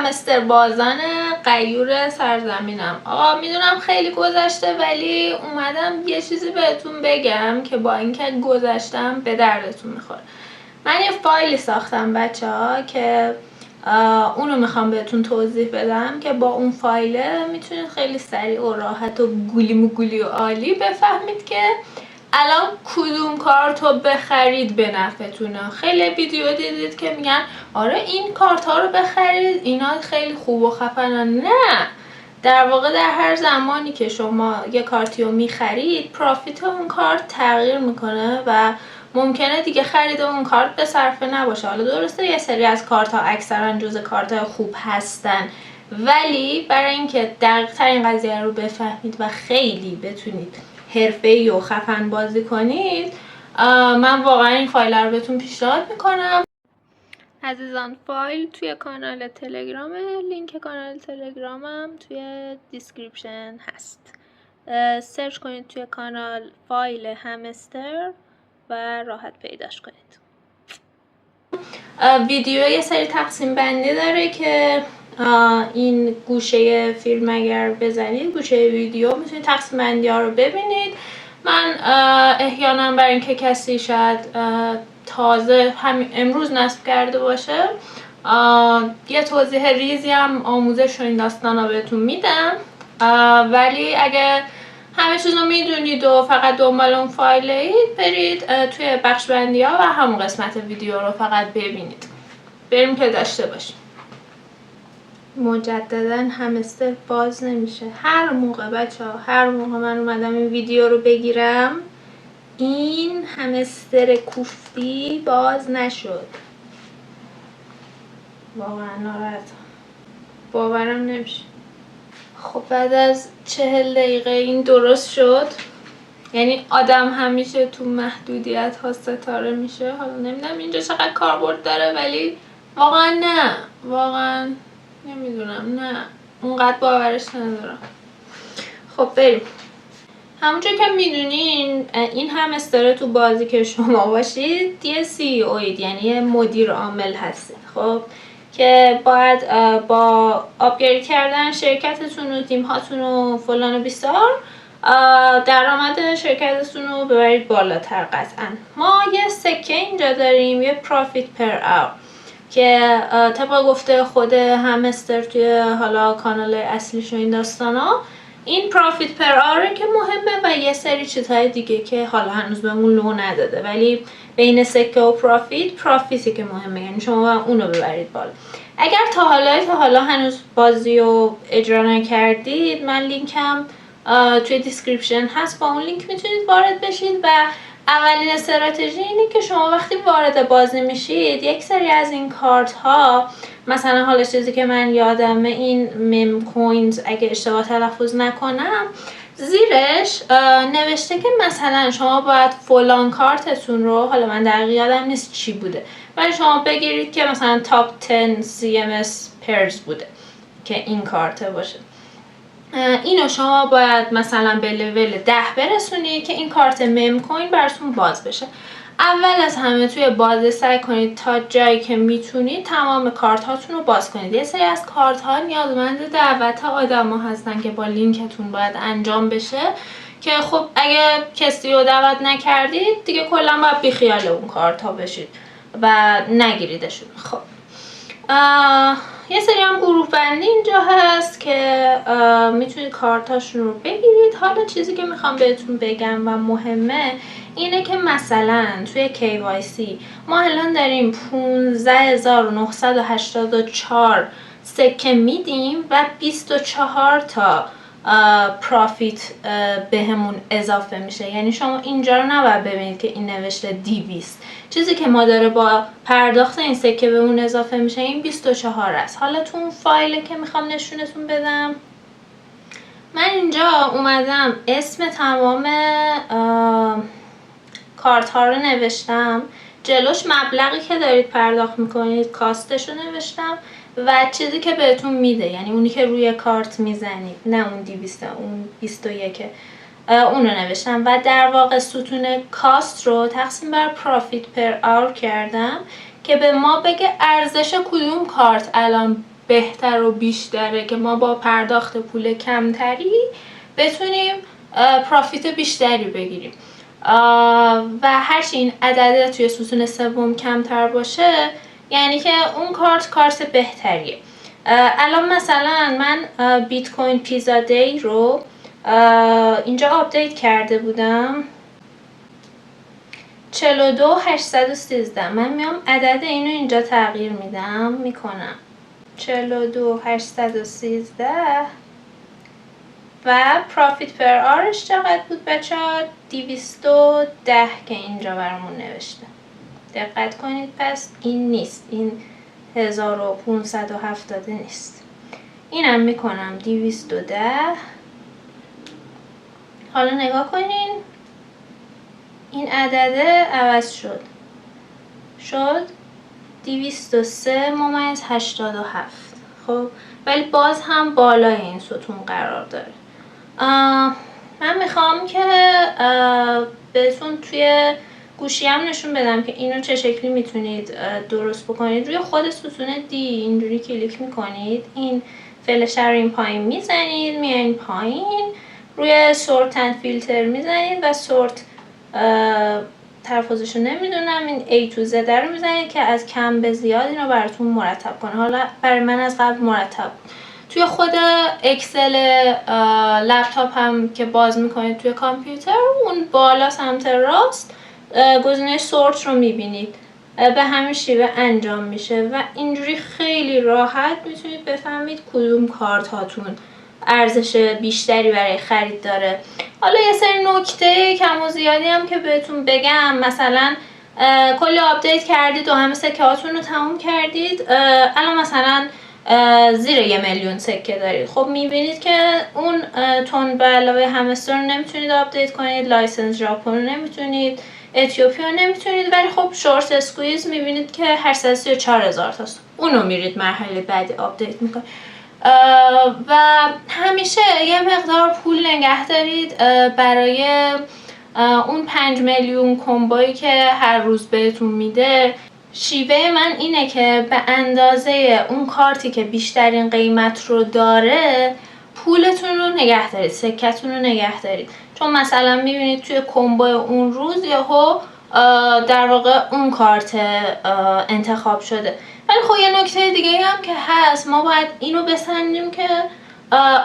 همستر بازان غیور سرزمینم. آقا میدونم خیلی گذشته ولی اومدم یه چیزی بهتون بگم که با اینکه گذشتم به دردتون میخوره. من یه فایلی ساختم بچه ها که اونو میخوام بهتون توضیح بدم که با اون فایله میتونید خیلی سریع و راحت و گولی و عالی بفهمید که الان کدوم کارت رو بخرید به نفعتونه. خیلی ویدیو دیدید که میگن آره این کارت ها رو بخرید اینا خیلی خوب و خفنن. نه، در واقع در هر زمانی که شما یه کارتی رو میخرید پرافیت اون کارت تغییر میکنه و ممکنه دیگه خرید اون کارت به صرفه نباشه. حالا درسته یه سری از کارت ها اکثرا جزء کارت های خوب هستن، ولی برای اینکه دقیق ترین قضیه رو بفهمید و خیلی بتونید حرفه‌ای و خفن بازی کنید، من واقعا این فایل رو بهتون پیشنهاد میکنم. عزیزان فایل توی کانال تلگرام، لینک کانال تلگرامم توی دیسکریپشن هست. سرچ کنید توی کانال فایل همستر و راحت پیداش کنید. ویدیو یه سری تقسیم بندی داره که این گوشه فیلم اگر بزنید گوشه ویدیو میتونید تقسیم بندی ها رو ببینید. من احیانا برای اینکه کسی شاید تازه همین امروز نصب کرده باشه یه توضیح ریزی هم آموزش و این داستان ها بهتون میدم، ولی اگه همه چیز رو میدونید و فقط دنبال اون فایلید برید توی بخش بندی ها و همون قسمت ویدیو رو فقط ببینید. بریم که داشته باشیم. مجددا همستر باز نمیشه. هر موقع بچه ها هر موقع من اومدم این ویدیو رو بگیرم این همستر کوفتی باز نشد. واقعا ناراحتم، باورم نمیشه. خب بعد از 40 دقیقه این درست شد. یعنی آدم همیشه تو محدودیت ها ستاره میشه. حالا نمیدونم اینجا چقدر کاربرد داره ولی واقعا نه، واقعا نمیدونم، نه اونقدر باورش ندارم. خب بریم. همونجور که میدونین این همستر تو بازی که شما باشید یه سی اوید، یعنی یه مدیر عامل هستید. خب که باید با آپگرید کردن شرکتتون و تیم هاتون و فلان و بیسار درآمد شرکتتون رو ببرید بالاتر. قطعا ما یه سکه اینجا داریم، یه پروفیت پر اور، که طبق گفته خود همستر توی حالا کانال اصلیش و این داستانا این پروفیت پر اوره که مهمه و یه سری چیزهای دیگه که حالا هنوز بهمون لو نداده، ولی بین سکه و پروفیتی که مهمه، یعنی شما اونو ببرید بالا. اگر تا حالا هنوز بازی رو اجرا نکردید من لینکم توی دیسکریپشن هست، با اون لینک میتونید وارد بشید و اولین استراتژی اینه که شما وقتی وارد بازی میشید یک سری از این کارت ها، مثلا حالا چیزی که من یادمه این مم کوینز اگه اشتباه تلفظ نکنم زیرش نوشته که مثلا شما باید فلان کارتتون رو، حالا من دقیق یادم نیست چی بوده، ولی شما بگیرید که مثلا تاپ 10 CMS پرز بوده که این کارت باشه. اینو شما باید مثلا به لول 10 برسونید که این کارت مم کوین براتون باز بشه. اول از همه توی بازی سعی کنید تا جایی که میتونید تمام کارت هاتون رو باز کنید. یه سری از کارت ها نیازمند دعوت آدم ها هستن که با لینکتون باید انجام بشه که خب اگه کسی رو دعوت نکردید دیگه کلا باید بیخیال اون کارت ها بشید و نگیریدشون. خب یه سری هم گروه بندی اینجا هست که میتونید کارتاشون رو بگیرید. حالا چیزی که میخوام بهتون بگم و مهمه اینه که مثلا توی KYC ما الان داریم 15984 سکه میدیم و 24 تا پرافیت بهمون اضافه میشه. یعنی شما اینجا رو نباید ببینید که این نوشته 200. چیزی که ما داره با پرداخت این سکه بهمون اضافه میشه این 24 است. حالا تو اون فایله که میخوام نشونتون بدم من اینجا اومدم اسم تمام کارت ها رو نوشتم، جلوش مبلغی که دارید پرداخت میکنید کاستش رو نوشتم و چیزی که بهتون میده، یعنی اونی که روی کارت میزنید، نه اون 200 اون 21 اون رو نوشتم و در واقع ستون کاست رو تقسیم بر پروفیت پر اور کردم که به ما بگه ارزش کدوم کارت الان بهتر و بیشتره که ما با پرداخت پول کمتری بتونیم پرافیت بیشتری بگیریم و هرچی این عدد توی ستون سوم کمتر باشه یعنی که اون کارت بهتریه. الان مثلا من بیت کوین پیزا دی رو اینجا آپدیت کرده بودم 42813. من میام عدد اینو اینجا تغییر میکنم 42813 و پرافیت پر آرش چقدر بود بچه ها؟ 210 که اینجا برامون نوشته. دقت کنید پس این نیست، این 1570 نیست. اینم میکنم 210. حالا نگاه کنین این عدده عوض شد 203.87. خب ولی باز هم بالای این ستون قرار داره. من میخوام که بهتون توی گوشی هم نشون بدم که اینو چه شکلی میتونید درست بکنید. روی خود ستون دی اینجوری کلیک میکنید، این فلش رو این پایین میزنید، میایین پایین روی سورت اند فیلتر میزنید و سورت تلفظشو نمیدونم، این A to Z رو میزنید که از کم به زیاد اینو براتون مرتب کنه. حالا برای من از قبل مرتب. توی خود اکسل لپتاپ هم که باز میکنید توی کامپیوتر، اون بالا سمت راست گزینه سورت رو میبینید، به همین شیوه انجام میشه و اینجوری خیلی راحت میتونید بفهمید کدوم کارت هاتون ارزش بیشتری برای خرید داره. حالا یه سری نکته کم و زیادی هم که بهتون بگم، مثلا کلی آپدیت کردید و همه سکه هاتون رو تموم کردید، الان مثلا زیر 1 میلیون سکه دارید. خب میبینید که اون تون به علاوه همستر رو نمیتونید آپدیت کنید، لایسنس ژاپن رو نمیتونید، اتیوپیا نمیتونید، ولی خب شورت اسکویز میبینید که 834,000 تاست، اونو میرید مرحله بعدی آپدیت میکنید. و همیشه یه مقدار پول نگه دارید برای اون 5 میلیون کمبویی که هر روز بهتون میده. شیوه من اینه که به اندازه اون کارتی که بیشترین قیمت رو داره پولتون رو نگه دارید، سکتون رو نگه دارید، چون مثلا میبینید توی کمبو اون روز یهو در واقع اون کارت انتخاب شده. ولی خب یه نکته دیگه هم که هست، ما باید اینو بسنجیم که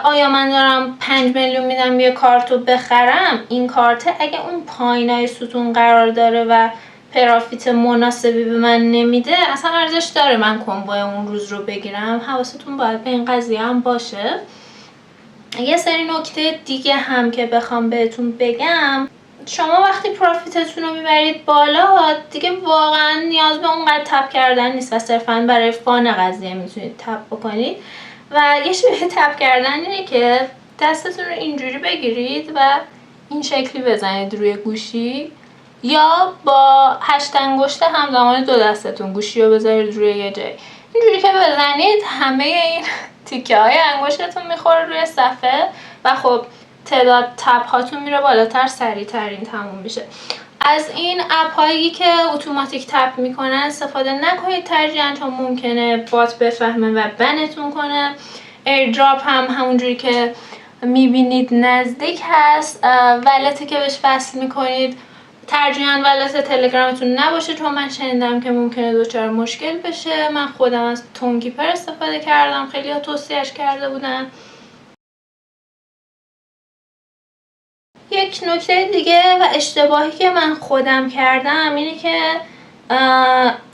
آیا من دارم 5 میلیون میدم یه کارت رو بخرم، این کارت اگه اون پایینای ستون قرار داره و پرافیت مناسبی به من نمیده، اصلا ارزش داره من کمبو اون روز رو بگیرم؟ حواستون باید به این قضیه هم باشه. یه سری نکته دیگه هم که بخوام بهتون بگم، شما وقتی پرافیتتون رو میبرید بالا دیگه واقعا نیاز به اونقدر تپ کردن نیست و صرفا برای فان قضیه میتونید تپ بکنید. و یه شیوه تپ کردن اینه که دستتون رو اینجوری بگیرید و این شکلی بزنید روی گوشی، یا با 8 انگشت همزمان دو دستتون گوشی رو بذارید روی یه جای. اینجوری که بزنید همه این تیکه های انگشتتون میخوره روی صفحه و خب تعداد تپ هاتون میره بالاتر، سریعتر این تموم میشه. از این اپ هایی که اتوماتیک تپ میکنن استفاده نکنید ترجیحاً، چون ممکنه بات بفهمه و بنتون کنه. ایردراپ هم همونجوری که میبینید نزدیک هست. ولتی که بهش وصل میکنید ترجیحاً ولت تلگرامتون نباشه، چون من شنیدم که ممکنه دچار مشکل بشه. من خودم از تونکیپر استفاده کردم، خیلی ها توصیهش کرده بودن. یک نکته دیگه و اشتباهی که من خودم کردم اینه که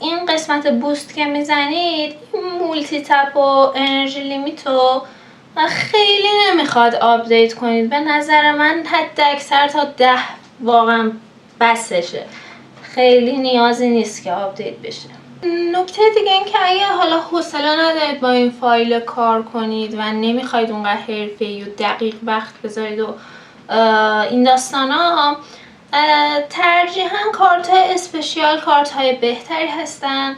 این قسمت بوست که میزنید، مولتی تپ و انرژی لیمیت رو خیلی نمیخواد آپدیت کنید. به نظر من حد اکثر تا 10 واقعا بسشه، خیلی نیازی نیست که آپدیت بشه. نکته دیگه این که اگه حالا حوصله ندارید با این فایل کار کنید و نمیخواید اونقدر حرفه‌ای و دقیق وقت بذارید و این داستانا، ترجیحاً کارت های اسپشیال کارت های بهتری هستن،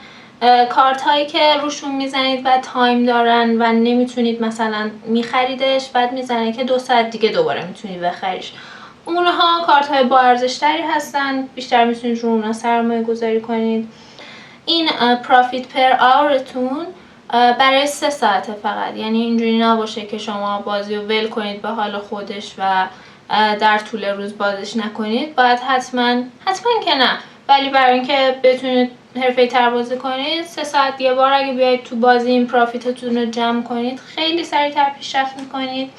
کارت هایی که روشون میزنید و تایم دارن و نمیتونید مثلا میخریدش بعد میزنه که 2 ساعت دیگه دوباره میتونید بخریش. اونها کارت های با ارزش تری هستن، بیشتر میتونید رو اونها سرمایه گذاری کنید. این پرافیت پر آورتون برای 3 ساعته فقط. یعنی اینجوری نباشه که شما بازی رو ول کنید به حال خودش و در طول روز بازیش نکنید. باید حتما که نه، ولی برای اینکه بتونید حرفه‌ای تر بازی کنید 3 ساعت یه بار اگه بیاید تو بازی این پروفیتتون رو جمع کنید خیلی سریعتر پیشرفت میکنید.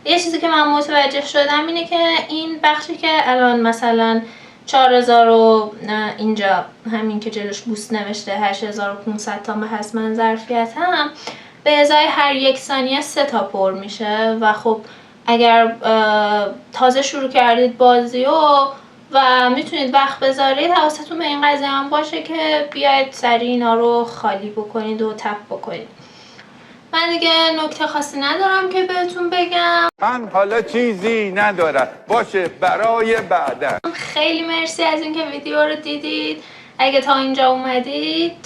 یه چیزی که من متوجه شدم اینه که این بخشی که الان مثلا 4000 و اینجا همین که جلوش بوست نوشته 8500 تا به حسب من ظرفیت هم به ازای هر 1 ثانیه 3 تا پر میشه و خب اگر تازه شروع کردید بازی و میتونید وقت بذارید حواستون به این قضیه هم باشه که بیاید سریع اینا رو خالی بکنید و تپ بکنید. من دیگه نکته خاصی ندارم که بهتون بگم. من حالا چیزی ندارم باشه برای بعدا. خیلی مرسی از اینکه ویدیو رو دیدید. اگه تا اینجا اومدید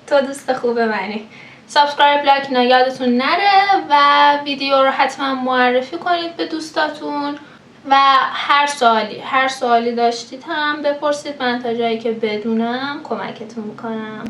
تو دوست خوب منی. سابسکرایب، لایک اینا یادتون نره و ویدیو رو حتما معرفی کنید به دوستاتون و هر سوالی داشتید هم بپرسید، من تا جایی که بدونم کمکتون میکنم.